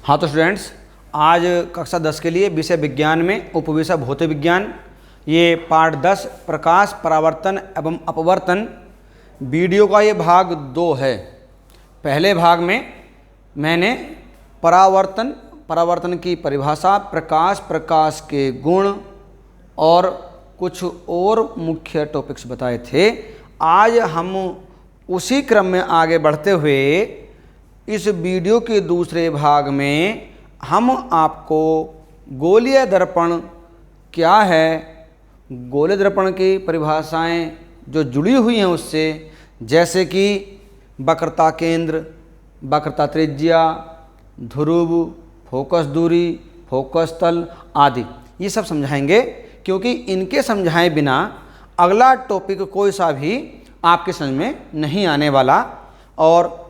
हाँ तो स्टूडेंट्स, आज कक्षा 10 के लिए विषय विज्ञान में उपविषय भौतिक विज्ञान ये पार्ट 10 प्रकाश परावर्तन एवं अपवर्तन वीडियो का ये भाग 2 है। पहले भाग में मैंने परावर्तन की परिभाषा, प्रकाश के गुण और कुछ और मुख्य टॉपिक्स बताए थे। आज हम उसी क्रम में आगे बढ़ते हुए इस वीडियो के दूसरे भाग में हम आपको गोलीय दर्पण क्या है, गोलीय दर्पण की परिभाषाएं जो जुड़ी हुई हैं उससे, जैसे कि वक्रता केंद्र, वक्रता त्रिज्या, ध्रुव, फोकस दूरी, फोकस तल आदि, ये सब समझाएंगे, क्योंकि इनके समझाए बिना अगला टॉपिक कोई सा भी आपके समझ में नहीं आने वाला। और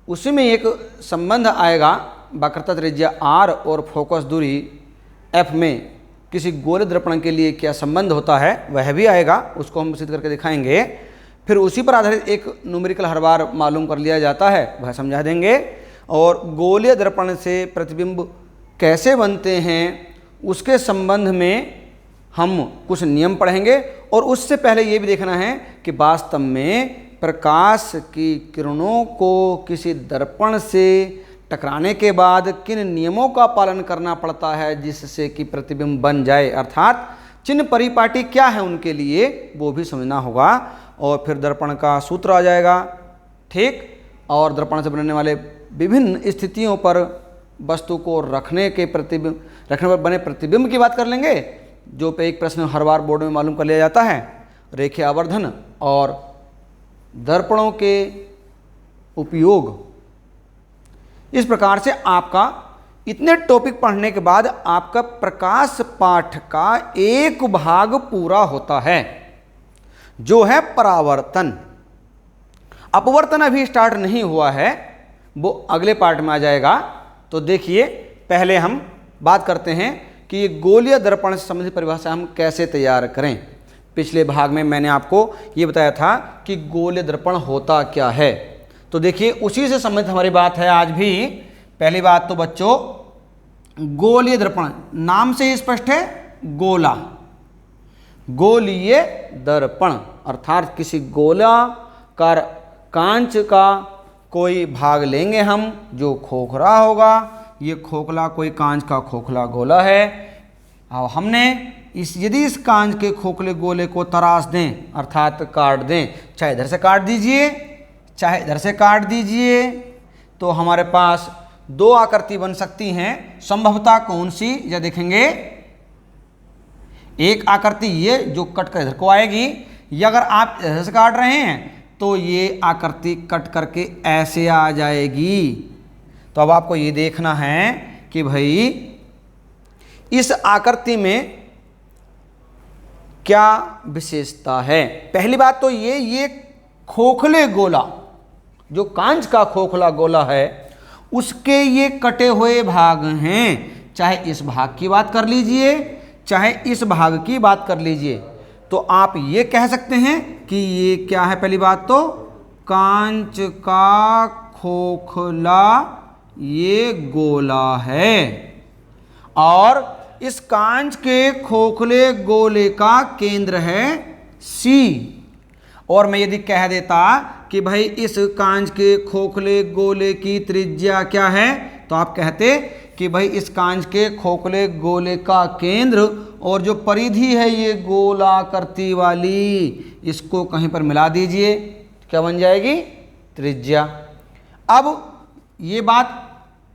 उसी में एक संबंध आएगा, वक्रता त्रिज्या r और फोकस दूरी f में किसी गोलीय दर्पण के लिए क्या संबंध होता है वह भी आएगा, उसको हम सिद्ध करके दिखाएंगे। फिर उसी पर आधारित एक न्यूमेरिकल हर बार मालूम कर लिया जाता है, वह समझा देंगे। और गोलीय दर्पण से प्रतिबिंब कैसे बनते हैं उसके संबंध में हम कुछ नियम पढ़ेंगे। और उससे पहले ये भी देखना है कि वास्तव में प्रकाश की किरणों को किसी दर्पण से टकराने के बाद किन नियमों का पालन करना पड़ता है जिससे कि प्रतिबिंब बन जाए, अर्थात चिन्ह परिपाटी क्या है उनके लिए, वो भी समझना होगा। और फिर दर्पण का सूत्र आ जाएगा, ठीक। और दर्पण से बनने वाले विभिन्न स्थितियों पर वस्तु को रखने पर बने प्रतिबिंब की बात कर लेंगे, जो पे एक प्रश्न हर बार बोर्ड में मालूम कर लिया जाता है। रेखीय आवर्धन और दर्पणों के उपयोग, इस प्रकार से आपका इतने टॉपिक पढ़ने के बाद आपका प्रकाश पाठ का एक भाग पूरा होता है, जो है परावर्तन। अपवर्तन अभी स्टार्ट नहीं हुआ है, वो अगले पार्ट में आ जाएगा। तो देखिए, पहले हम बात करते हैं कि ये गोलीय दर्पण से संबंधित परिभाषा हम कैसे तैयार करें। पिछले भाग में मैंने आपको ये बताया था कि गोलीय दर्पण होता क्या है। तो देखिए, उसी से संबंधित हमारी बात है आज भी। पहली बात तो बच्चों, गोलीय दर्पण नाम से ही स्पष्ट है, गोला, गोलीय दर्पण अर्थात किसी गोलाकार कांच का कोई भाग लेंगे हम जो खोखला होगा। ये खोखला कोई कांच का खोखला गोला है। अब हमने यदि इस कांच के खोखले गोले को तराश दें, अर्थात काट दें, चाहे इधर से काट दीजिए चाहे इधर से काट दीजिए, तो हमारे पास दो आकृति बन सकती हैं। संभवतः कौन सी, या देखेंगे, एक आकृति ये जो कट कर इधर को आएगी, या अगर आप इधर से काट रहे हैं तो ये आकृति कट करके ऐसे आ जाएगी। तो अब आपको ये देखना है कि भाई इस आकृति में क्या विशेषता है। पहली बात तो ये खोखले गोला, जो कांच का खोखला गोला है, उसके ये कटे हुए भाग हैं। चाहे इस भाग की बात कर लीजिए चाहे इस भाग की बात कर लीजिए, तो आप ये कह सकते हैं कि ये क्या है। पहली बात तो कांच का खोखला ये गोला है, और इस कांच के खोखले गोले का केंद्र है C। और मैं यदि कह देता कि भाई इस कांच के खोखले गोले की त्रिज्या क्या है, तो आप कहते कि भाई इस कांच के खोखले गोले का केंद्र और जो परिधि है ये गोलाकृति वाली, इसको कहीं पर मिला दीजिए, क्या बन जाएगी, त्रिज्या। अब ये बात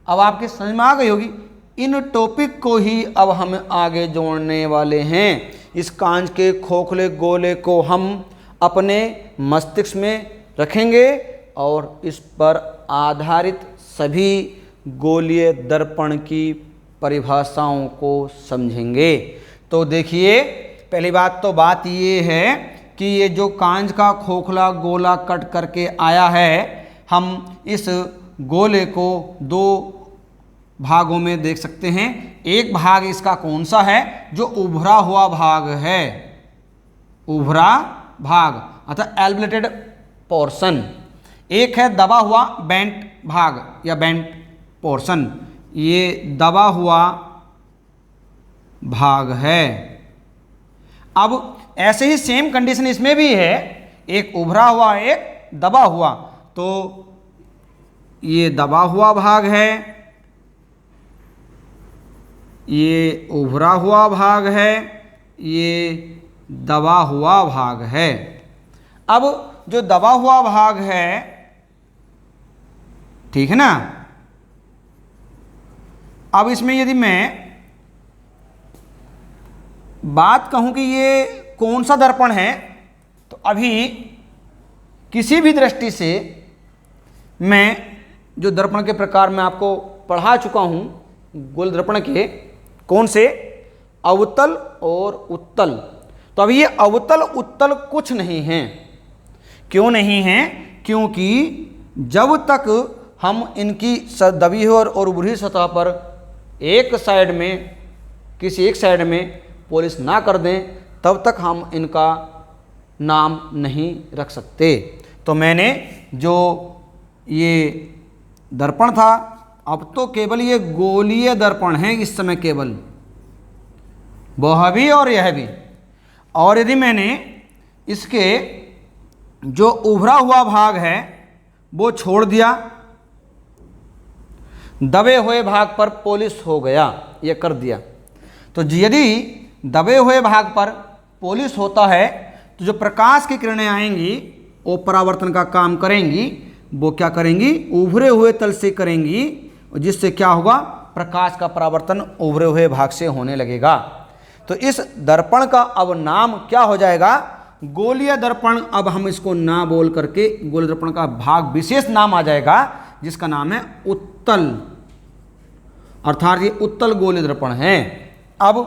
अब आपके समझ में आ गई होगी। इन टॉपिक को ही अब हम आगे जोड़ने वाले हैं। इस कांच के खोखले गोले को हम अपने मस्तिष्क में रखेंगे और इस पर आधारित सभी गोलीय दर्पण की परिभाषाओं को समझेंगे। तो देखिए, पहली बात तो बात ये है कि ये जो कांच का खोखला गोला कट करके आया है, हम इस गोले को दो भागों में देख सकते हैं। एक भाग इसका कौन सा है, जो उभरा हुआ भाग है, उभरा भाग अर्थात एल्वेटेड पोर्शन। एक है दबा हुआ बेंट भाग या बेंट पोर्शन। ये दबा हुआ भाग है। अब ऐसे ही सेम कंडीशन इसमें भी है, एक उभरा हुआ एक दबा हुआ, तो ये दबा हुआ भाग है, ये उभरा हुआ भाग है, ये दबा हुआ भाग है। अब जो दबा हुआ भाग है, ठीक है ना, अब इसमें यदि मैं बात कहूं कि ये कौन सा दर्पण है, तो अभी किसी भी दृष्टि से मैं जो दर्पण के प्रकार मैं आपको पढ़ा चुका हूं, गोल दर्पण के कौन से, अवतल और उत्तल, तो अब ये अवतल उत्तल कुछ नहीं है। क्यों नहीं है? क्योंकि जब तक हम इनकी दबी हुई और उभरी सतह पर एक साइड में, किसी एक साइड में पॉलिश ना कर दें, तब तक हम इनका नाम नहीं रख सकते। तो मैंने जो ये दर्पण था, अब तो केवल ये गोलीय दर्पण है इस समय, केवल वह भी और यह भी। और यदि मैंने इसके जो उभरा हुआ भाग है वो छोड़ दिया, दबे हुए भाग पर पॉलिश हो गया, ये कर दिया, तो यदि दबे हुए भाग पर पॉलिश होता है तो जो प्रकाश की किरणें आएंगी वो परावर्तन का काम करेंगी। वो क्या करेंगी? उभरे हुए तल से करेंगी, जिससे क्या होगा? प्रकाश का परावर्तन उभरे हुए भाग से होने लगेगा। तो इस दर्पण का अब नाम क्या हो जाएगा? गोलीय दर्पण। अब हम इसको ना बोल करके गोलीय दर्पण का भाग विशेष नाम आ जाएगा, जिसका नाम है उत्तल, अर्थात ये उत्तल गोलीय दर्पण है। अब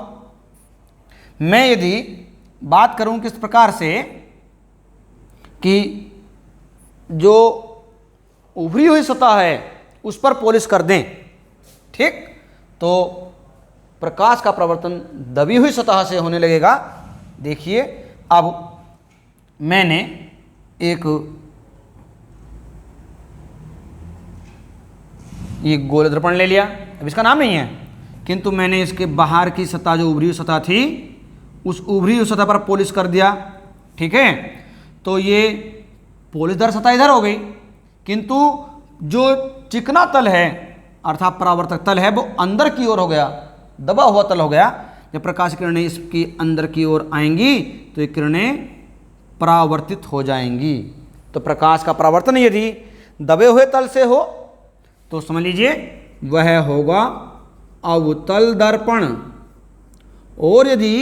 मैं यदि बात करूं किस प्रकार से कि जो उभरी हुई सतह है उस पर पॉलिश कर दें, ठीक, तो प्रकाश का परावर्तन दबी हुई सतह से होने लगेगा। देखिए, अब मैंने एक ये गोल दर्पण ले लिया, अब इसका नाम नहीं है, किंतु मैंने इसके बाहर की सतह, जो उभरी हुई सतह थी, उस उभरी हुई सतह पर पॉलिश कर दिया, ठीक है। तो ये पॉलिशदार सतह इधर हो गई, किंतु जो चिकना तल है अर्थात परावर्तक तल है वो अंदर की ओर हो गया, दबा हुआ तल हो गया। जब प्रकाश किरणें इसकी अंदर की ओर आएंगी तो ये किरणें परावर्तित हो जाएंगी। तो प्रकाश का परावर्तन यदि दबे हुए तल से हो तो समझ लीजिए वह होगा अवतल दर्पण, और यदि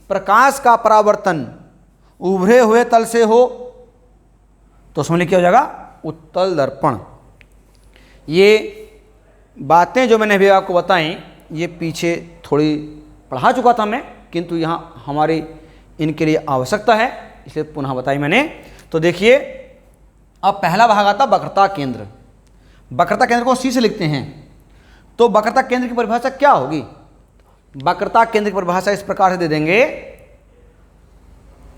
प्रकाश का परावर्तन उभरे हुए तल से हो तो समझ लीजिए क्या हो जाएगा? उत्तल दर्पण। ये बातें जो मैंने अभी आपको बताई, ये पीछे थोड़ी पढ़ा चुका था मैं, किंतु यहाँ हमारी इनके लिए आवश्यकता है, इसलिए पुनः बताई मैंने। तो देखिए, अब पहला भाग आता वक्रता केंद्र। वक्रता केंद्र को सी से लिखते हैं, तो वक्रता केंद्र की परिभाषा क्या होगी? वक्रता केंद्र की परिभाषा इस प्रकार से दे देंगे,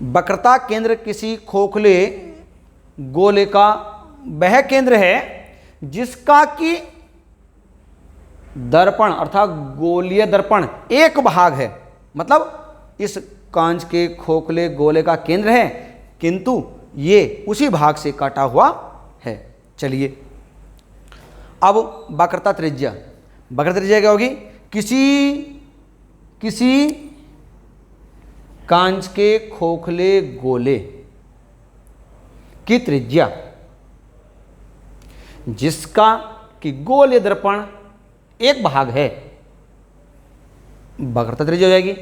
वक्रता केंद्र किसी खोखले गोले का वह केंद्र है जिसका कि दर्पण अर्थात गोलीय दर्पण एक भाग है, मतलब इस कांच के खोखले गोले का केंद्र है, किंतु ये उसी भाग से काटा हुआ है। चलिए, अब वक्रता त्रिज्या। वक्रता त्रिज्या क्या होगी? किसी कांच के खोखले गोले की त्रिज्या जिसका कि गोलीय दर्पण एक भाग है, वक्रता त्रिज्या हो जाएगी।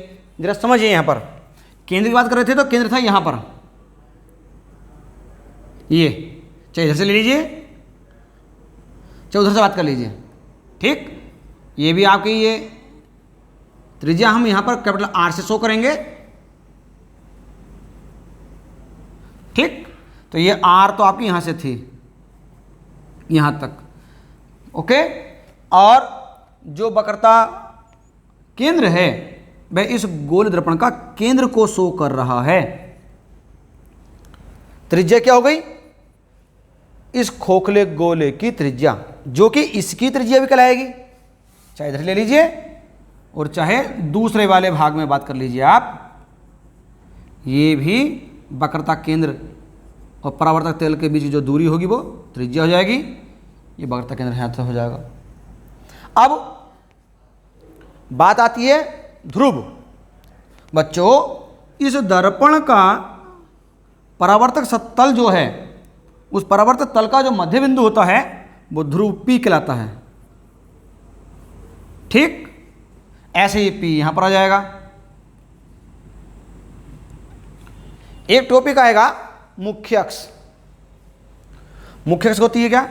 जरा समझिए, यहां पर केंद्र की बात कर रहे थे तो केंद्र था यहां पर, ये चाहे इधर से ले लीजिए चाहे उधर से बात कर लीजिए, ठीक। ये भी आपकी ये त्रिज्या हम यहां पर कैपिटल आर से शो करेंगे, ठीक। तो ये आर तो आपकी यहां से थी यहां तक, ओके। और जो वक्रता केंद्र है वह इस गोल दर्पण का केंद्र को शो कर रहा है। त्रिज्या क्या हो गई? इस खोखले गोले की त्रिज्या, जो कि इसकी त्रिज्या भी कहलाएगी, चाहे इधर ले लीजिए और चाहे दूसरे वाले भाग में बात कर लीजिए आप, ये भी वक्रता केंद्र और परावर्तक तल के बीच की जो दूरी होगी वो त्रिज्या हो जाएगी। ये वक्रता केंद्र यहाँ से हो जाएगा। अब बात आती है ध्रुव। बच्चों, इस दर्पण का परावर्तक तल जो है, उस परावर्तक तल का जो मध्य बिंदु होता है वो ध्रुव P कहलाता है। ठीक, ऐसे ही P यहां पर आ जाएगा। एक टॉपिक आएगा मुख्य अक्ष। मुख्य अक्ष होती है क्या?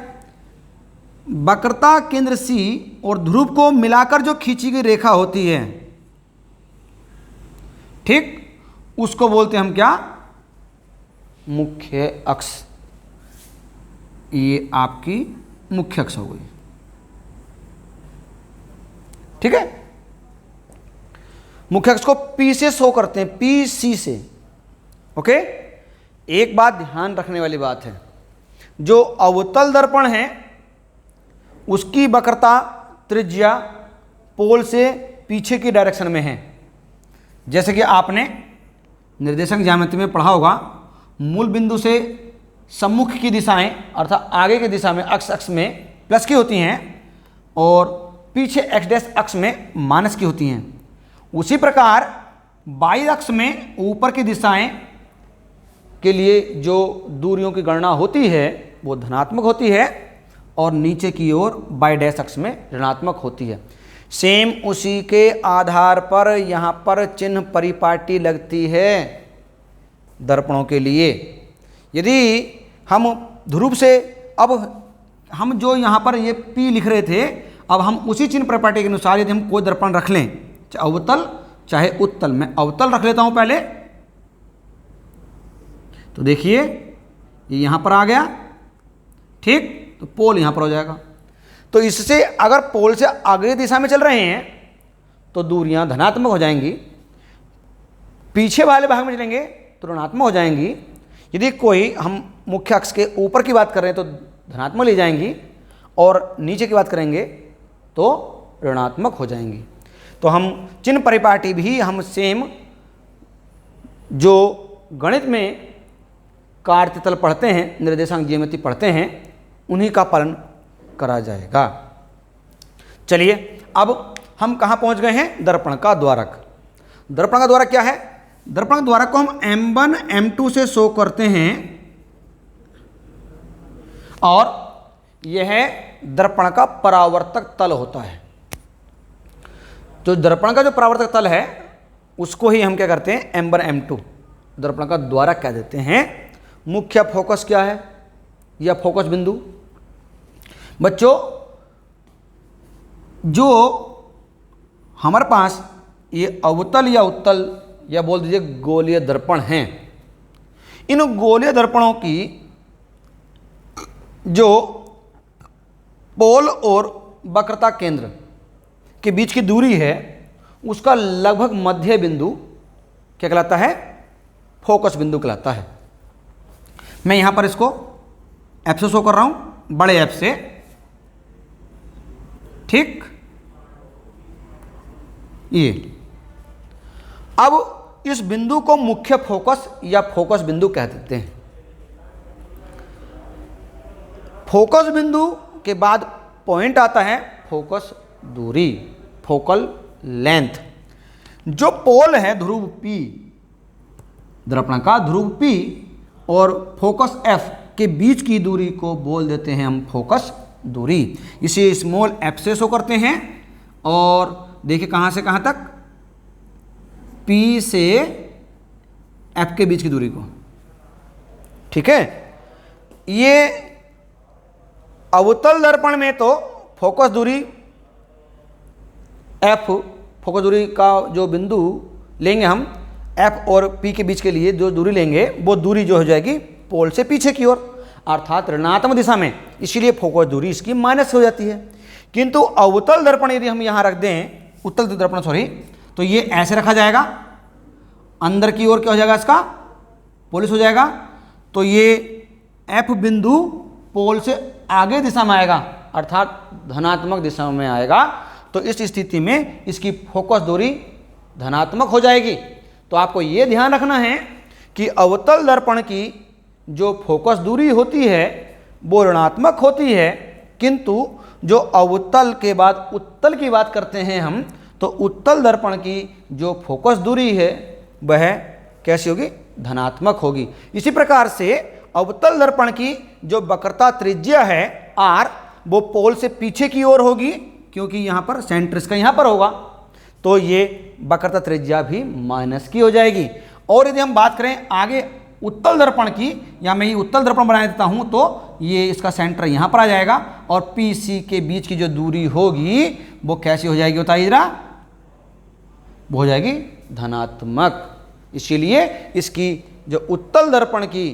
वक्रता केंद्र C और ध्रुव को मिलाकर जो खींची गई रेखा होती है, ठीक, उसको बोलते हैं हम क्या? मुख्य अक्ष। ये आपकी मुख्य अक्ष हो गई। ठीक है, मुख्य अक्ष को P से शो करते हैं, PC से। ओके, एक बात ध्यान रखने वाली बात है, जो अवतल दर्पण है उसकी वक्रता त्रिज्या पोल से पीछे की डायरेक्शन में है। जैसे कि आपने निर्देशांक ज्यामिति में पढ़ा होगा, मूल बिंदु से सम्मुख की दिशाएं अर्थात आगे की दिशा में अक्ष में प्लस की होती हैं और पीछे एक्स डैश अक्ष में माइनस की होती हैं। उसी प्रकार वाई अक्ष में ऊपर की दिशाएं के लिए जो दूरियों की गणना होती है वो धनात्मक होती है और नीचे की ओर वाई डैश अक्ष में ऋणात्मक होती है। सेम उसी के आधार पर यहाँ पर चिन्ह परिपाटी लगती है दर्पणों के लिए। यदि हम ध्रुव से, अब हम जो यहाँ पर ये P लिख रहे थे, अब हम उसी चिन्ह परिपाटी के अनुसार यदि हम कोई दर्पण रख लें, चाहे अवतल चाहे उत्तल, मैं अवतल रख लेता हूँ पहले, तो देखिए ये यहाँ पर आ गया। ठीक, तो पोल यहाँ पर हो जाएगा। तो इससे अगर पोल से आगे दिशा में चल रहे हैं तो दूरियां धनात्मक हो जाएंगी, पीछे वाले भाग में चलेंगे तो ऋणात्मक हो जाएंगी। यदि कोई हम मुख्य अक्ष के ऊपर की बात कर रहे हैं तो धनात्मक ले जाएंगी और नीचे की बात करेंगे तो ऋणात्मक हो जाएंगी। तो हम चिन्ह परिपाटी भी हम सेम जो गणित में कार्यतल पढ़ते हैं, निर्देशांक ज्यामिति पढ़ते हैं, उन्हीं का पालन करा जाएगा। चलिए, अब हम कहाँ पहुँच गए हैं? दर्पण का द्वारक। दर्पण का द्वारक क्या है? दर्पण के द्वारक को हम M1 M2 से शो करते हैं और यह दर्पण का परावर्तक तल होता है। तो दर्पण का जो परावर्तक तल है उसको ही हम क्या करते हैं? M1 M2 दर्पण का द्वारक कह देते हैं। मुख्य फोकस क्या है या फोकस बिंदु? बच्चों, जो हमारे पास ये अवतल या उत्तल या बोल दीजिए गोलीय दर्पण हैं, इन गोलीय दर्पणों की जो पोल और वक्रता केंद्र के बीच की दूरी है उसका लगभग मध्य बिंदु क्या कहलाता है? फोकस बिंदु कहलाता है। मैं यहां पर इसको F से शो कर रहा हूं, बड़े F से। ठीक, ये अब इस बिंदु को मुख्य फोकस या फोकस बिंदु कह देते हैं। फोकस बिंदु के बाद पॉइंट आता है फोकस दूरी, फोकल लेंथ। जो पोल है ध्रुव P, दर्पण का ध्रुव P और फोकस F के बीच की दूरी को बोल देते हैं हम फोकस दूरी। इसे स्मॉल f से शो करते हैं और देखिए कहाँ से कहाँ तक? P से F के बीच की दूरी को। ठीक है, ये अवतल दर्पण में तो फोकस दूरी F, फोकस दूरी का जो बिंदु लेंगे हम F और P के बीच के लिए जो दूरी लेंगे वो दूरी जो हो जाएगी पोल से पीछे की ओर अर्थात ऋणात्मक दिशा में, इसीलिए फोकस दूरी इसकी माइनस हो जाती है। किंतु अवतल दर्पण यदि हम यहाँ रख दें, उत्तल दर्पण सॉरी, तो ये ऐसे रखा जाएगा, अंदर की ओर क्या हो जाएगा? इसका पोलिस हो जाएगा। तो ये F बिंदु पोल से आगे दिशा में आएगा अर्थात धनात्मक दिशा में आएगा। तो इस स्थिति में इसकी फोकस दूरी धनात्मक हो जाएगी। तो आपको ये ध्यान रखना है कि अवतल दर्पण की जो फोकस दूरी होती है वो ऋणात्मक होती है, किंतु जो अवतल के बाद उत्तल की बात करते हैं हम, तो उत्तल दर्पण की जो फोकस दूरी है वह कैसी होगी, धनात्मक होगी। इसी प्रकार से अवतल दर्पण की जो वक्रता त्रिज्या है r, वो पोल से पीछे की ओर होगी, क्योंकि यहाँ पर सेंटर इसका यहाँ पर होगा, तो ये वक्रता त्रिज्या भी माइनस की हो जाएगी। और यदि हम बात करें आगे उत्तल दर्पण की, या मैं ये उत्तल दर्पण बना देता हूँ, तो ये इसका सेंटर यहाँ पर आ जाएगा और PC के बीच की जो दूरी होगी वो कैसी हो जाएगी, बताइए जरा, वो हो जाएगी धनात्मक। इसीलिए इसकी जो उत्तल दर्पण की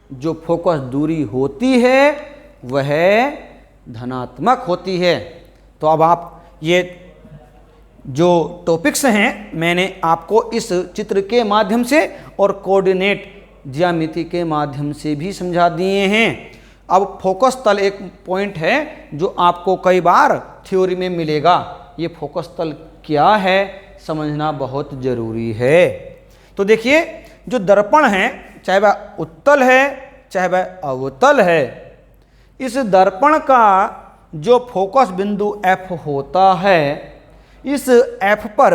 जो फोकस दूरी होती है वह धनात्मक होती है। तो अब आप ये जो टॉपिक्स हैं मैंने आपको इस चित्र के माध्यम से और कोऑर्डिनेट ज्यामिति के माध्यम से भी समझा दिए हैं। अब फोकस तल एक पॉइंट है जो आपको कई बार थ्योरी में मिलेगा। ये फोकस तल क्या है समझना बहुत जरूरी है। तो देखिए, जो दर्पण है, चाहे वह उत्तल है चाहे वह अवतल है, इस दर्पण का जो फोकस बिंदु F होता है, इस F पर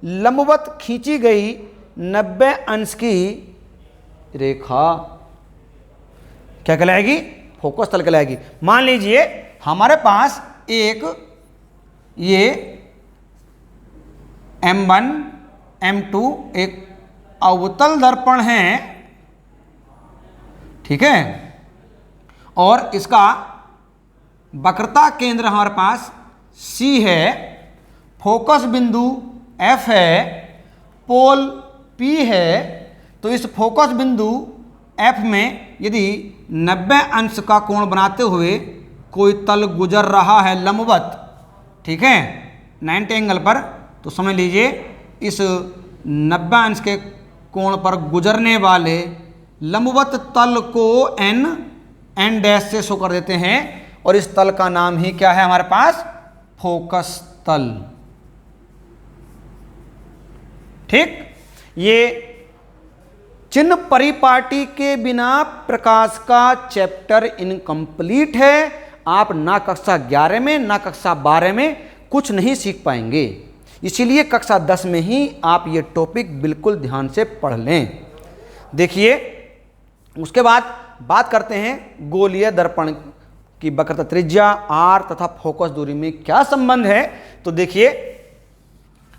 लंबवत खींची गई 90 अंश की रेखा क्या कहलाएगी, फोकस तल कहलाएगी। मान लीजिए हमारे पास एक ये M1 M2 एक अवतल दर्पण है, ठीक है, और इसका वक्रता केंद्र हमारे पास C है, फोकस बिंदु F है, पोल P है। तो इस फोकस बिंदु F में यदि 90 अंश का कोण बनाते हुए कोई तल गुजर रहा है लंबवत, ठीक है, 90 एंगल पर, तो समझ लीजिए इस 90 अंश के कोण पर गुजरने वाले लंबवत तल को n डैश से शो कर देते हैं, और इस तल का नाम ही क्या है हमारे पास, फोकस तल। ठीक, ये चिन्ह परिपाटी के बिना प्रकाश का चैप्टर इनकम्प्लीट है। आप ना कक्षा 11 में ना कक्षा 12 में कुछ नहीं सीख पाएंगे, इसीलिए कक्षा 10 में ही आप ये टॉपिक बिल्कुल ध्यान से पढ़ लें। देखिए, उसके बाद बात करते हैं गोलीय दर्पण की वक्रता त्रिज्या r तथा फोकस दूरी में क्या संबंध है। तो देखिए,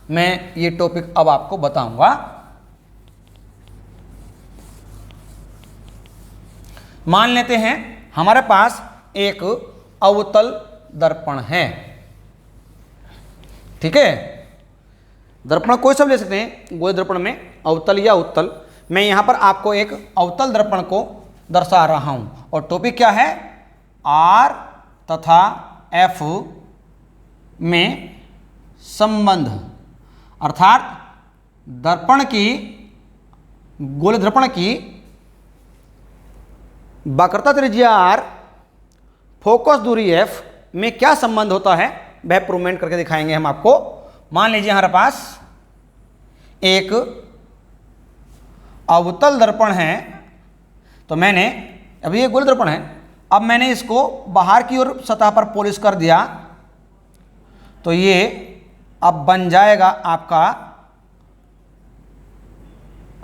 मैं ये टॉपिक अब आपको बताऊंगा। मान लेते हैं हमारे पास एक अवतल दर्पण है, ठीक है, दर्पण कोई सब ले सकते हैं, गोलीय दर्पण में अवतल या उत्तल। मैं यहां पर आपको एक अवतल दर्पण को दर्शा रहा हूं, और टॉपिक क्या है, R तथा F में संबंध, अर्थात दर्पण की, गोलीय दर्पण की वक्रता त्रिज्या r, फोकस दूरी f में क्या संबंध होता है वह प्रूवमेंट करके दिखाएंगे हम आपको। मान लीजिए हमारे पास एक अवतल दर्पण है, तो मैंने, अभी ये गोलीय दर्पण है, अब मैंने इसको बाहर की ओर सतह पर पॉलिश कर दिया, तो ये अब बन जाएगा आपका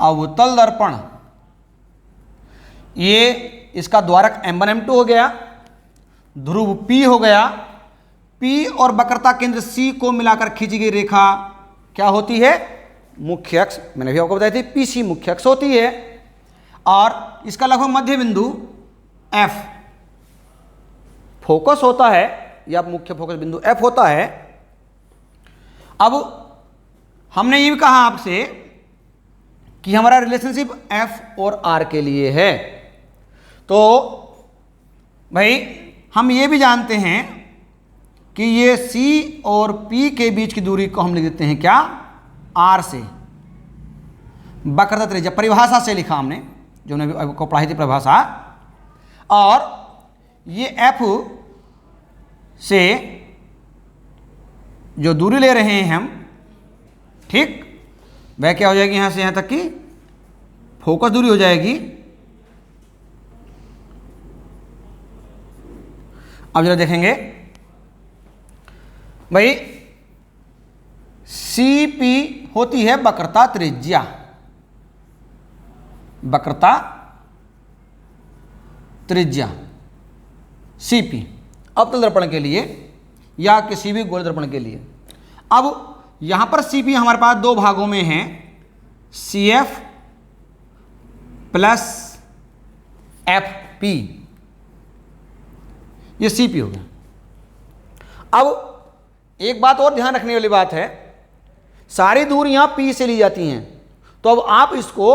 अवतल दर्पण। ये इसका द्वारक M1 M2 हो गया, ध्रुव P हो गया, P और वक्रता केंद्र C को मिलाकर खींची गई रेखा क्या होती है, मुख्य अक्ष। मैंने भी आपको बताई थी PC मुख्य अक्ष होती है, और इसका लगभग मध्य बिंदु F फोकस होता है, या मुख्य फोकस बिंदु F होता है। अब हमने ये भी कहा आपसे कि हमारा रिलेशनशिप F और R के लिए है, तो भाई हम ये भी जानते हैं कि ये C और P के बीच की दूरी को हम लिख देते हैं क्या, R से, वक्रता त्रिज्या परिभाषा से लिखा हमने, जो हमने आपको पढ़ाई थी परिभाषा। और ये F से जो दूरी ले रहे हैं हम, ठीक, वह क्या हो जाएगी, यहां से यहां तक की फोकस दूरी हो जाएगी। अब जरा देखेंगे भाई, CP होती है वक्रता त्रिज्या, वक्रता त्रिज्या CP अवतल दर्पण के लिए या किसी भी गोल दर्पण के लिए। अब यहां पर CP हमारे पास दो भागों में है, CF प्लस FP, ये CP हो गया। अब एक बात और ध्यान रखने वाली बात है, सारी दूरियां P से ली जाती हैं, तो अब आप इसको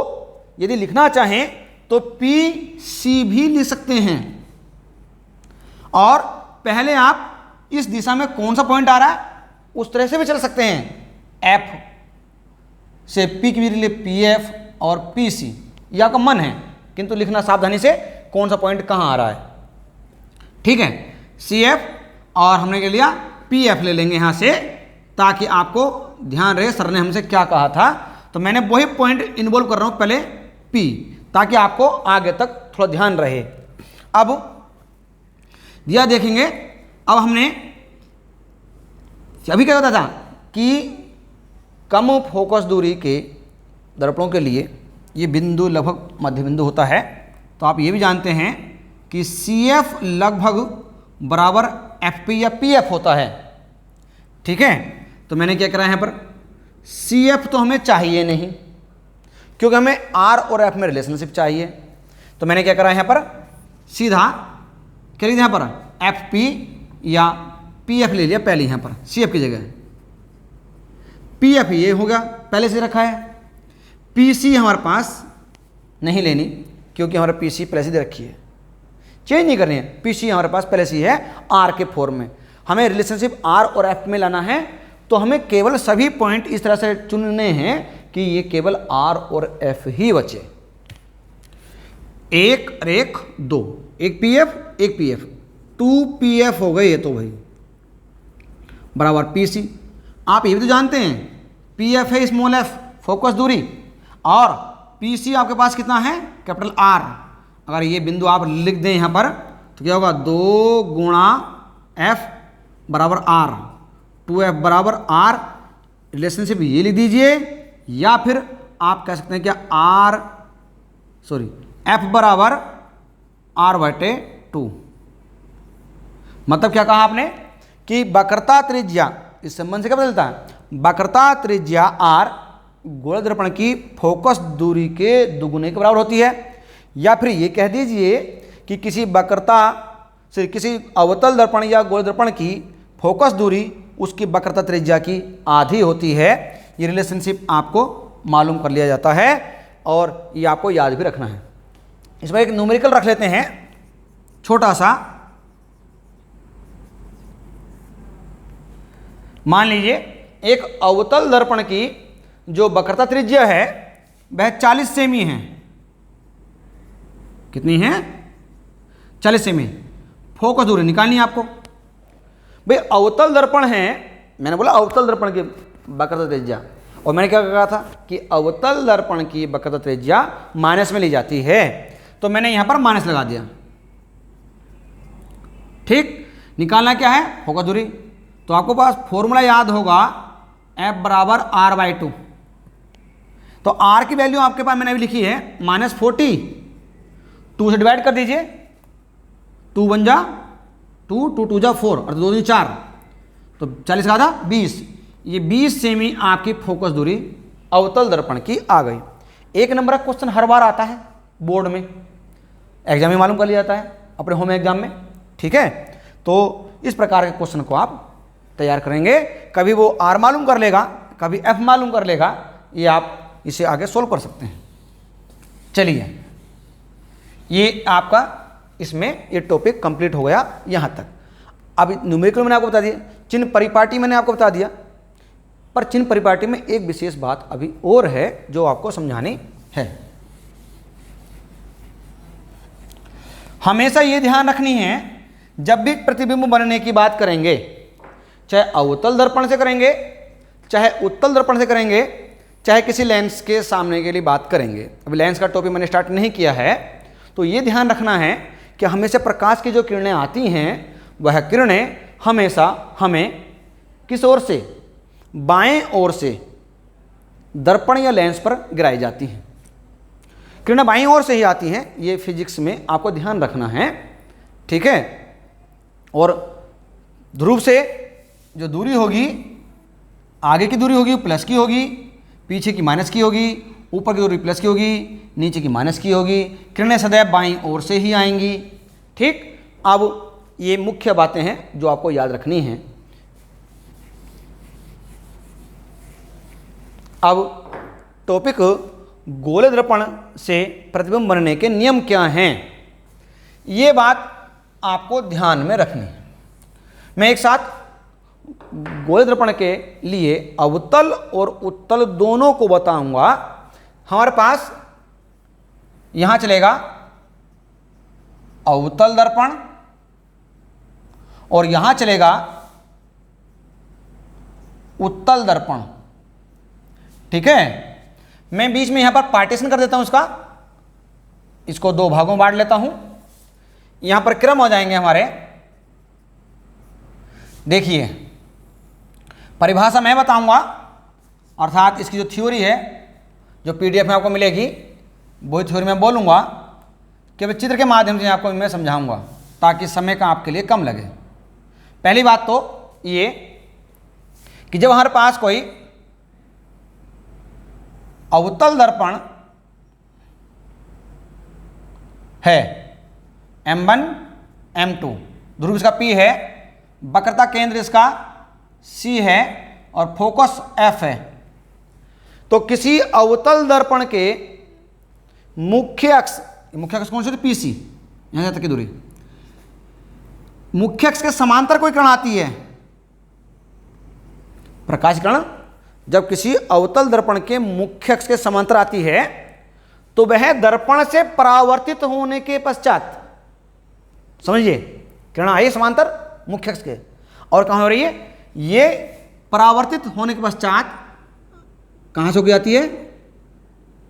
यदि लिखना चाहें तो PC भी लिख सकते हैं, और पहले आप इस दिशा में कौन सा पॉइंट आ रहा है उस तरह से भी चल सकते हैं। F से P की भी PF और PC, यह आपका मन है, किंतु लिखना सावधानी से कौन सा पॉइंट कहां आ रहा है, ठीक है। CF और हमने क्या लिया, PF ले लेंगे यहां से, ताकि आपको ध्यान रहे सर ने हमसे क्या कहा था। तो मैंने वही पॉइंट इन्वॉल्व कर रहा हूं पहले P, ताकि आपको आगे तक थोड़ा ध्यान रहे। अब यह देखेंगे, अब हमने अभी क्या होता था कि कम फोकस दूरी के दर्पणों के लिए ये बिंदु लगभग मध्य बिंदु होता है, तो आप ये भी जानते हैं कि CF लगभग बराबर FP या PF होता है, ठीक है। तो मैंने क्या करा है यहाँ पर, CF तो हमें चाहिए नहीं, क्योंकि हमें R और F में रिलेशनशिप चाहिए, तो मैंने क्या करा यहाँ पर, सीधा क्या लिखा यहाँ पर, FP या PF ले लिया पहले यहाँ पर, CF की जगह PF ये होगा, पहले से रखा है। PC हमारे पास नहीं लेनी, क्योंकि हमारा PC पहले से दे रखी है, चेंज नहीं करनी है। PC हमारे पास पहले से ही है R के फॉर्म में, हमें रिलेशनशिप R और F में लाना है, तो हमें केवल सभी पॉइंट इस तरह से चुनने हैं कि ये केवल R और F ही बचे, एक और एक दो, एक PF एक PF, 2PF हो गए ये तो भाई, बराबर PC। आप ये भी तो जानते हैं PF है स्मॉल f फोकस दूरी, और PC आपके पास कितना है, कैपिटल R। अगर ये बिंदु आप लिख दें यहाँ पर तो क्या होगा, 2 गुणा F बराबर R, 2F बराबर R, रिलेशनशिप ये लिख दीजिए, या फिर आप कह सकते हैं क्या F बराबर R/2। मतलब क्या कहा आपने कि वक्रता त्रिज्या, इस संबंध से क्या बदलता है, वक्रता त्रिज्या R गोल दर्पण की फोकस दूरी के दुगुने के बराबर होती है, या फिर ये कह दीजिए कि किसी वक्रता से किसी अवतल दर्पण या गोल दर्पण की फोकस दूरी उसकी वक्रता त्रिज्या की आधी होती है। ये रिलेशनशिप आपको मालूम कर लिया जाता है, और ये आपको याद भी रखना है। इसमें एक न्यूमेरिकल रख लेते हैं छोटा सा। मान लीजिए एक अवतल दर्पण की जो वक्रता त्रिज्या है वह 40 सेमी है। कितनी है, 40 सेमी। फोकस दूरी निकालनी है आपको। भाई अवतल दर्पण है, मैंने बोला अवतल दर्पण की वक्रता त्रिज्या, और मैंने क्या कहा था कि अवतल दर्पण की वक्रता त्रिज्या माइनस में ली जाती है, तो मैंने यहां पर माइनस लगा दिया। ठीक, निकालना क्या है, फोकस दूरी। तो आपको पास फॉर्मूला याद होगा, F बराबर R/2। तो R की वैल्यू आपके पास मैंने अभी लिखी है -40, 2 से डिवाइड कर दीजिए, 2 1 जा 2, 2 2 जा 4 और 2 2 4, तो 40 का आधा 20। ये 20 सेमी आपकी फोकस दूरी अवतल दर्पण की आ गई। एक नंबर का क्वेश्चन हर बार आता है बोर्ड में, एग्जाम में मालूम कर लिया जाता है अपने होम एग्जाम में। ठीक है, तो इस प्रकार के क्वेश्चन को आप तैयार करेंगे। कभी वो R मालूम कर लेगा, कभी F मालूम कर लेगा, ये आप इसे आगे सोल्व कर सकते हैं। चलिए, ये आपका इसमें ये टॉपिक कंप्लीट हो गया यहाँ तक। अब न्यूमेरिकल मैंने आपको बता दिया, चिन्ह परिपाटी मैंने आपको बता दिया, पर चिन्ह परिपाटी में एक विशेष बात अभी और है जो आपको समझानी है। हमेशा ये ध्यान रखनी है, जब भी प्रतिबिंब बनने की बात करेंगे, चाहे अवतल दर्पण से करेंगे, चाहे उत्तल दर्पण से करेंगे, चाहे किसी लेंस के सामने के लिए बात करेंगे। अभी लेंस का टॉपिक मैंने स्टार्ट नहीं किया है, तो ये ध्यान रखना है कि हमेशा प्रकाश की जो किरणें आती हैं वह किरणें हमेशा हमें किस ओर से, बाएं ओर से दर्पण या लेंस पर गिराई जाती हैं। किरणें बाईं ओर से ही आती हैं, ये फिजिक्स में आपको ध्यान रखना है, ठीक है। और ध्रुव से जो दूरी होगी, आगे की दूरी होगी प्लस की होगी, पीछे की माइनस की होगी, ऊपर की दूरी प्लस की होगी, नीचे की माइनस की होगी। किरणें सदैव बाईं ओर से ही आएंगी, ठीक। अब ये मुख्य बातें हैं जो आपको याद रखनी हैं। अब टॉपिक गोले दर्पण से प्रतिबिंब बनने के नियम क्या हैं, ये बात आपको ध्यान में रखनी है। मैं एक साथ गोले दर्पण के लिए अवतल और उत्तल दोनों को बताऊंगा। हमारे पास यहां चलेगा अवतल दर्पण और यहां चलेगा उत्तल दर्पण, ठीक है। मैं बीच में यहां पर पार्टीशन कर देता हूं इसको दो भागों में बांट लेता हूं। यहां पर क्रम हो जाएंगे हमारे, देखिए परिभाषा मैं बताऊंगा, अर्थात इसकी जो थ्योरी है जो पीडीएफ में आपको मिलेगी वही थ्योरी मैं बोलूंगा, केवल चित्र के माध्यम से आपको मैं समझाऊंगा ताकि समय का आपके लिए कम लगे। पहली बात तो ये कि जब हमारे पास कोई अवतल दर्पण है, M1 M2, ध्रुव इसका P है, वक्रता केंद्र इसका C है और फोकस F है, तो किसी अवतल दर्पण के मुख्य अक्ष कौन सी होती है? PC, यहां तक की दूरी, मुख्य अक्ष के समांतर कोई किरण आती है, प्रकाश किरण जब किसी अवतल दर्पण के मुख्य अक्ष के समांतर आती है तो वह दर्पण से परावर्तित होने के पश्चात, समझिए किरण आई समांतर मुख्य अक्ष के, और कहां हो रही है, ये परावर्तित होने के पश्चात कहां से होकर जाती है,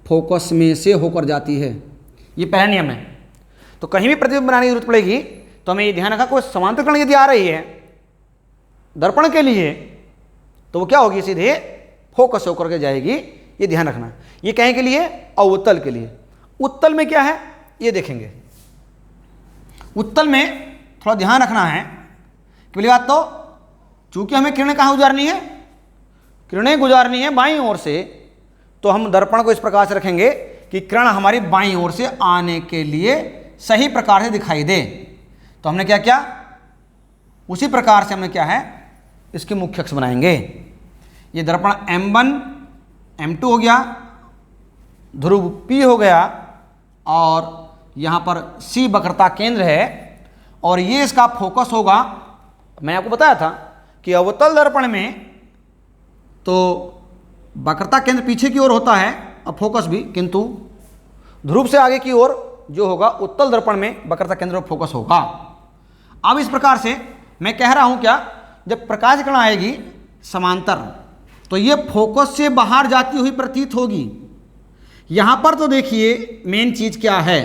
फोकस में से होकर जाती है। ये पहला नियम है। तो कहीं भी प्रतिबिंब बनाने की जरूरत पड़ेगी तो हमें ये ध्यान रखा, कोई समांतर किरण यदि आ रही है दर्पण के लिए तो वो क्या होगी, सीधे फोकस होकर के जाएगी, ये ध्यान रखना। ये कहीं के लिए, अवतल के लिए। उत्तल में क्या है ये देखेंगे। उत्तल में थोड़ा ध्यान रखना है। पहली बात तो चूंकि हमें किरणें कहाँ गुजारनी है, किरणें गुजारनी है बाईं ओर से, तो हम दर्पण को इस प्रकार से रखेंगे कि किरण हमारी बाईं ओर से आने के लिए सही प्रकार से दिखाई दे। तो हमने क्या किया, उसी प्रकार से हमने क्या है, इसके मुख्य अक्ष बनाएंगे। ये दर्पण M1 M2 हो गया, ध्रुव P हो गया, और यहाँ पर C वक्रता केंद्र है, और ये इसका फोकस होगा। मैंने आपको बताया था कि अवतल दर्पण में तो वक्रता केंद्र पीछे की ओर होता है और फोकस भी, किंतु ध्रुव से आगे की ओर जो होगा उत्तल दर्पण में वक्रता केंद्र और फोकस होगा। अब इस प्रकार से मैं कह रहा हूं क्या, जब प्रकाश किरण आएगी समांतर तो ये फोकस से बाहर जाती हुई प्रतीत होगी। यहां पर तो देखिए मेन चीज क्या है,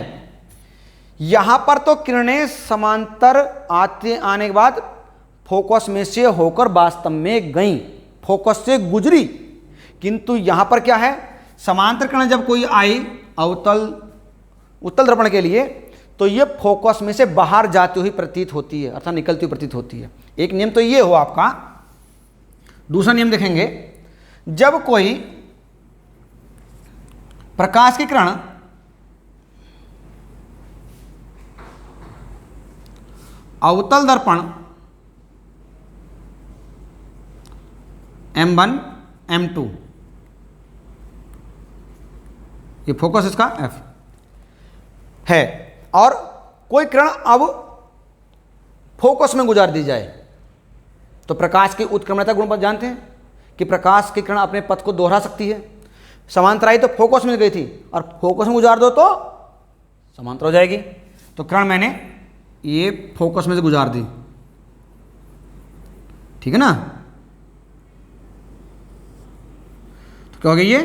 यहां पर तो किरणें समांतर आने के बाद फोकस में से होकर वास्तव में गई, फोकस से गुजरी, किंतु यहां पर क्या है, समांतर किरण जब कोई आई उत्तल दर्पण के लिए तो ये फोकस में से बाहर जाती हुई प्रतीत होती है, अर्थात निकलती हुई प्रतीत होती है। एक नियम तो ये हो आपका। दूसरा नियम देखेंगे, जब कोई प्रकाश की किरण अवतल दर्पण M1 M2, ये फोकस इसका F है, और कोई किरण अब फोकस में गुजार दी जाए तो प्रकाश की उत्क्रमणीयता गुण पर जानते हैं कि प्रकाश की किरण अपने पथ को दोहरा सकती है। समांतर आई तो फोकस में गई थी, और फोकस में गुजार दो तो समांतर हो जाएगी। तो किरण मैंने ये फोकस में से गुजार दी, ठीक है ना। तो क्या हो गई, ये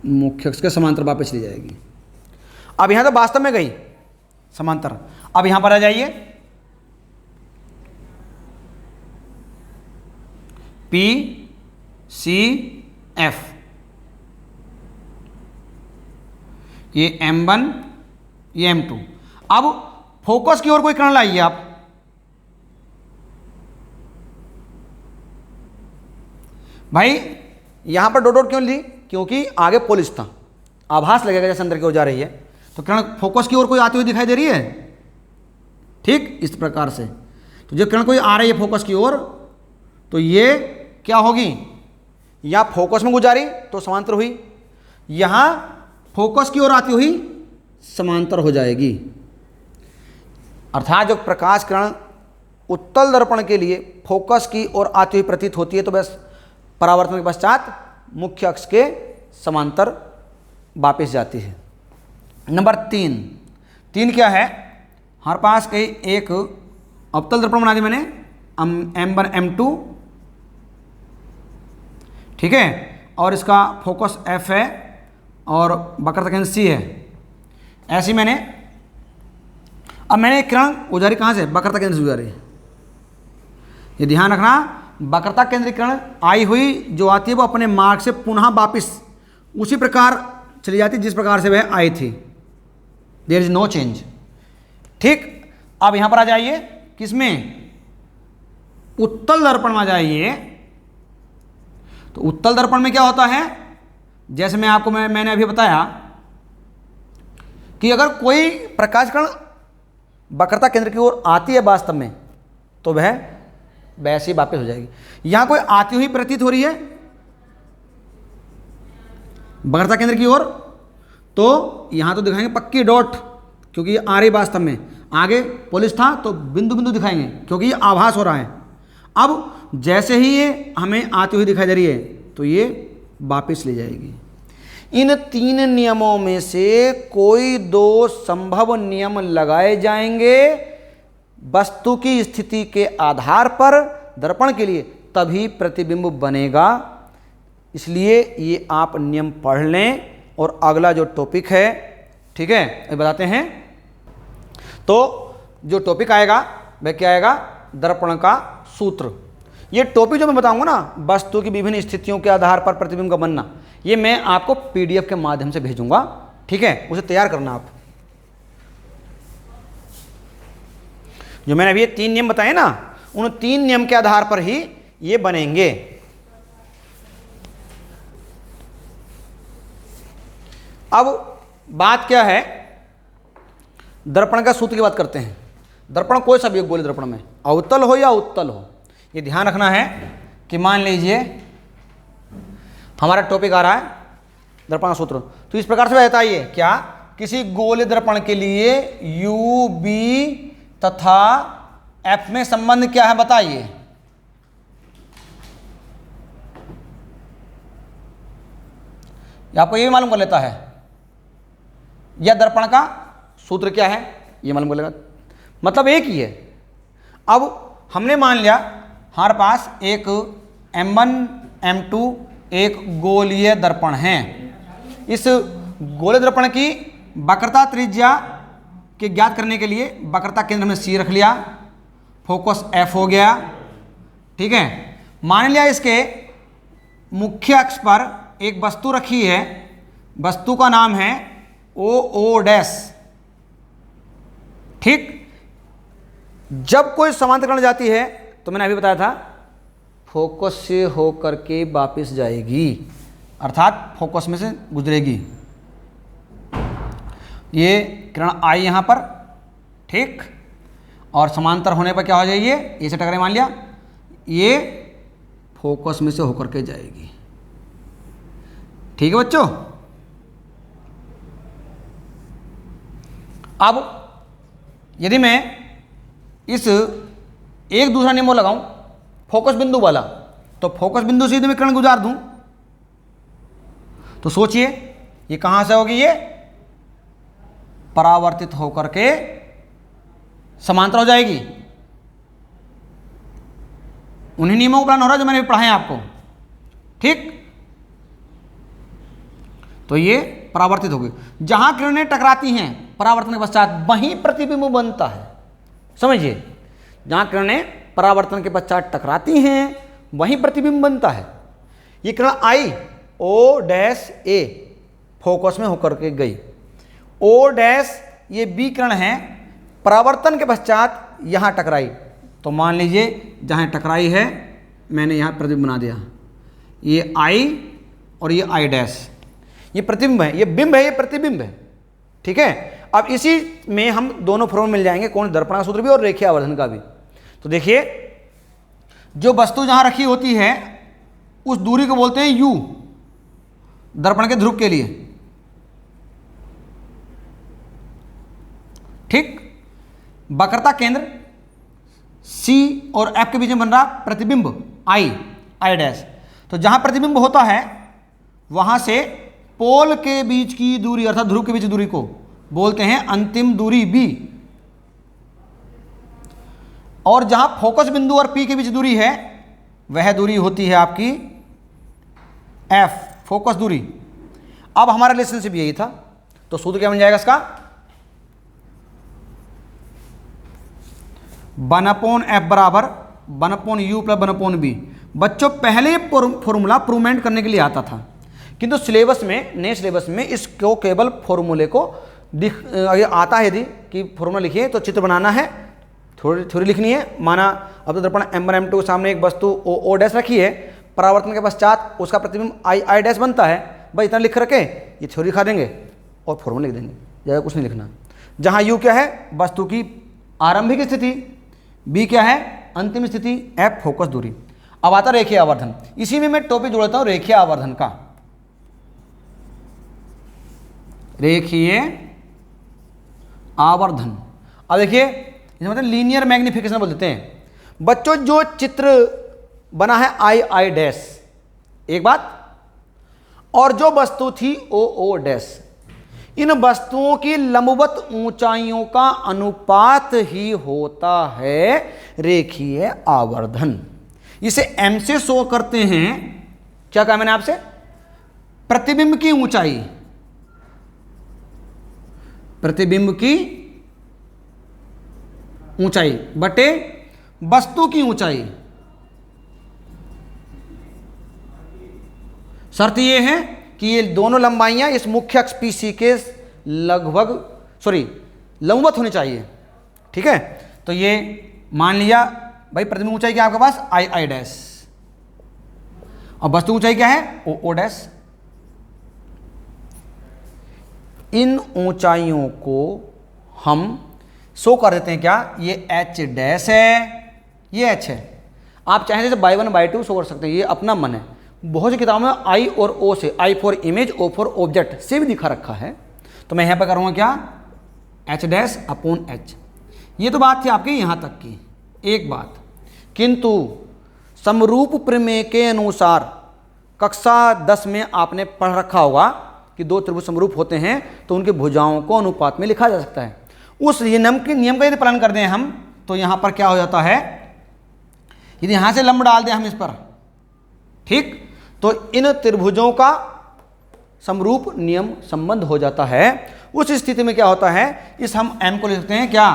मुख्य अक्ष के समांतर वापस चली जाएगी। अब यहां तो वास्तव में गई समांतर। अब यहां पर आ जाइए, P C F, ये M1 ये M2। अब फोकस की ओर कोई किरण लाइए आप। भाई यहां पर डॉट डॉट क्यों ली, क्योंकि आगे पोलिस था, आभास लगेगा जैसे अंदर की ओर जा रही है, तो किरण फोकस की ओर कोई आती हुई दिखाई दे रही है। ठीक इस प्रकार से, तो जब किरण कोई आ रही है फोकस की ओर, तो ये क्या होगी, या फोकस में गुजारी तो समांतर हुई, यहां फोकस की ओर आती हुई समांतर हो जाएगी। अर्थात जो प्रकाश किरण उत्तल दर्पण के लिए फोकस की ओर आती हुई प्रतीत होती है, तो बस परावर्तन के पश्चात मुख्य अक्ष के समांतर वापस जाती है। नंबर 3 क्या है, हमारे पास कहीं एक अवतल दर्पण बना दिया मैंने, M1 M2, ठीक है, और इसका फोकस F है और वक्रता केंद्र C है। ऐसी मैंने, अब मैंने किरण उजारी कहाँ से, वक्रता केंद्र से उजारी। ये ध्यान रखना, वक्रता केंद्र किरण आई हुई जो आती है वो अपने मार्ग से पुनः वापस उसी प्रकार चली जाती जिस प्रकार से वह आई थी। There is no change. ठीक, अब यहां पर आ जाइए, किसमें, उत्तल दर्पण में आ जाइए। तो उत्तल दर्पण में क्या होता है, जैसे मैं आपको मैंने अभी बताया कि अगर कोई प्रकाश किरण वक्रता केंद्र की ओर आती है वास्तव में, तो वह वैसे ही वापस हो जाएगी। यहां कोई आती हुई प्रतीत हो रही है वक्रता केंद्र की ओर, तो यहां तो दिखाएंगे पक्की डॉट, क्योंकि ये आ रही वास्तव में, आगे पुलिस था तो बिंदु बिंदु दिखाएंगे क्योंकि ये आभास हो रहा है। अब जैसे ही ये हमें आती हुई दिखाई दे रही है, तो ये वापस ले जाएगी। इन 3 नियमों में से कोई 2 संभव नियम लगाए जाएंगे वस्तु की स्थिति के आधार पर दर्पण के लिए, तभी प्रतिबिंब बनेगा। इसलिए ये आप नियम पढ़ लें, और अगला जो टॉपिक है, ठीक है, ये बताते हैं। तो जो टॉपिक आएगा वह क्या आएगा, दर्पण का सूत्र। ये टॉपिक जो मैं बताऊंगा ना, वस्तु की विभिन्न स्थितियों के आधार पर प्रतिबिंब का बनना, ये मैं आपको PDF के माध्यम से भेजूंगा, ठीक है, उसे तैयार करना आप। जो मैंने अभी ये 3 नियम बताए ना, उन 3 नियम के आधार पर ही ये बनेंगे। अब बात क्या है, दर्पण का सूत्र की बात करते हैं। दर्पण कोई सा भी एक गोले दर्पण में, अवतल हो या उत्तल हो, ये ध्यान रखना है कि मान लीजिए हमारा टॉपिक आ रहा है दर्पण का सूत्र, तो इस प्रकार से बताइए क्या, किसी गोले दर्पण के लिए U B तथा F में संबंध क्या है, बताइए। आपको ये भी मालूम कर लेता है, या दर्पण का सूत्र क्या है ये मालूम कर लेगा, मतलब एक ही है। अब हमने मान लिया हमारे पास एक M1 M2 एक गोलीय दर्पण है। इस गोलीय दर्पण की वक्रता त्रिज्या के ज्ञात करने के लिए वक्रता केंद्र में C रख लिया, फोकस F हो गया, ठीक है। मान लिया इसके मुख्य अक्ष पर एक वस्तु रखी है, वस्तु का नाम है OO डैश, ठीक। जब कोई समांतर किरण जाती है तो मैंने अभी बताया था फोकस से होकर के वापस जाएगी, अर्थात फोकस में से गुजरेगी। ये किरण आई यहाँ पर, ठीक, और समांतर होने पर क्या हो जाएगी, ये से टकराई मान लिया, ये फोकस में से होकर के जाएगी, ठीक है बच्चों। अब यदि मैं इस एक दूसरा नियम लगाऊं फोकस बिंदु वाला, तो फोकस बिंदु से यदि मैं किरण गुजार दूं, तो सोचिए ये कहां से होगी, ये परावर्तित होकर के समांतर हो जाएगी, उन्हीं नियमों का पालन हो रहा है जो मैंने अभी पढ़ाए आपको। ठीक, तो ये परावर्तित हो गई। जहां किरणें टकराती हैं परावर्तन के पश्चात वहीं प्रतिबिंब बनता है। समझिए, जहां किरणें परावर्तन के पश्चात टकराती हैं वहीं प्रतिबिंब बनता है। ये किरण आई ओ डैश ए फोकस में होकर के गई, ओ डैश ये बी किरण है, परावर्तन के पश्चात यहां टकराई। तो मान लीजिए जहां टकराई है मैंने यहां प्रतिबिंब बना दिया, ये आई और ये आई डैश, ये प्रतिबिंब है, ये बिंब है, ये प्रतिबिंब है। ठीक है, अब इसी में हम दोनों फॉर्मूले मिल जाएंगे, कौन, दर्पण का सूत्र भी और रेखीय आवर्धन का भी। तो देखिए, जो वस्तु जहां रखी होती है उस दूरी को बोलते हैं यू, दर्पण के ध्रुव के लिए। ठीक, वक्रता केंद्र सी और एफ के बीच में बन रहा प्रतिबिंब आई, आई डैश। तो जहां प्रतिबिंब होता है वहां से पोल के बीच की दूरी अर्थात ध्रुव के बीच की दूरी को बोलते हैं अंतिम दूरी बी, और जहां फोकस बिंदु और पी के बीच दूरी है वह दूरी होती है आपकी एफ, फोकस दूरी। अब हमारा रिलेशनशिप यही था, तो सूत्र क्या बन जाएगा इसका, 1/f बराबर 1/u प्लस 1/b। बच्चों पहले फॉर्मूला प्रूवमेंट करने के लिए आता था, किंतु सिलेबस में, नए सिलेबस में इसको केवल फॉर्मूले को आता है यदि कि फॉर्मूला लिखिए तो चित्र बनाना है, थोड़ी लिखनी है। माना अब तो दर्पण M1 M2 के सामने एक वस्तु ओ डैश रखी है, परावर्तन के पश्चात उसका प्रतिबिंब आई डैश बनता है, भाई इतना लिख रखे, ये थ्योरी लिखा देंगे और फॉर्मूला लिख देंगे, ज़्यादा कुछ नहीं लिखना। जहाँ यू क्या है वस्तु की आरंभिक स्थिति, बी क्या है अंतिम स्थिति, एफ फोकस दूरी। अब आता रेखीय आवर्धन, इसी में मैं टॉपिक जोड़ता हूँ रेखीय आवर्धन का। रेखीय आवर्धन, अब देखिए इसमें मतलब लीनियर मैग्निफिकेशन बोल देते हैं। बच्चों जो चित्र बना है आई डैश एक बात, और जो वस्तु थी ओ डैश, इन वस्तुओं की लंबवत ऊंचाइयों का अनुपात ही होता है रेखीय आवर्धन। इसे एम से शो करते हैं, क्या कहा मैंने आपसे, प्रतिबिंब की ऊंचाई, प्रतिबिंब की ऊंचाई बटे वस्तु की ऊंचाई। शर्त यह है कि ये दोनों लंबाइयां इस मुख्य अक्ष पीसी के लगभग लंबवत होनी चाहिए। ठीक है, तो ये मान लिया भाई प्रतिबिंब ऊंचाई क्या है आपके पास आई डैश, और वस्तु ऊंचाई क्या है ओ डैश। इन ऊंचाइयों को हम शो कर देते हैं क्या, ये एच डैश है, ये एच है। आप चाहें जैसे बाई 1 बाई 2 शो कर सकते हैं, ये अपना मन है। बहुत सी किताबों में आई और ओ से, I for image O for object से भी दिखा रखा है, तो मैं यहां पर करूंगा क्या एच डैश अपॉन एच। ये तो बात थी आपकी यहां तक की एक बात, किंतु समरूप प्रमेय के अनुसार कक्षा 10 में आपने पढ़ रखा होगा कि दो त्रिभुज समरूप होते हैं तो उनके भुजाओं को अनुपात में लिखा जा सकता है। उस नियम का यदि पालन कर दें हम, तो यहां पर क्या हो जाता है, यदि यहां से लंब डाल दें हम इस पर, ठीक, तो इन त्रिभुजों का समरूप नियम संबंध हो जाता है। उस स्थिति में क्या होता है, इस हम m को ले सकते हैं क्या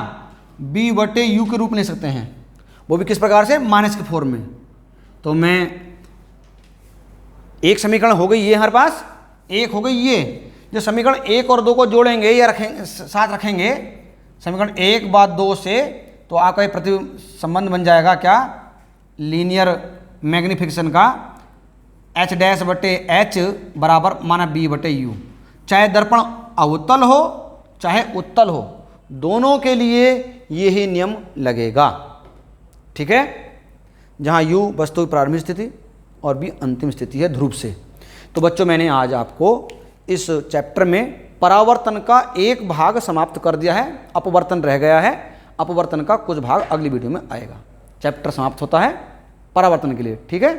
b बटे u के रूप में ले सकते हैं, वो भी किस प्रकार से, माइनस के फॉर्म में। तो मैं एक समीकरण हो गई ये हमारे पास, एक हो गई ये, जो समीकरण 1 और 2 को जोड़ेंगे या रखेंगे साथ रखेंगे समीकरण 1 बाद 2 से, तो आपका ये प्रति संबंध बन जाएगा क्या, लीनियर मैग्निफिकेशन का एच डैश बटे एच बराबर माना बी बटे यू। चाहे दर्पण अवतल हो चाहे उत्तल हो, दोनों के लिए यही नियम लगेगा। ठीक है, जहाँ यू वस्तु की प्रारंभिक स्थिति और बी अंतिम स्थिति है ध्रुव से। तो बच्चों मैंने आज आपको इस चैप्टर में परावर्तन का एक भाग समाप्त कर दिया है, अपवर्तन रह गया है। अपवर्तन का कुछ भाग अगली वीडियो में आएगा। चैप्टर समाप्त होता है परावर्तन के लिए। ठीक है।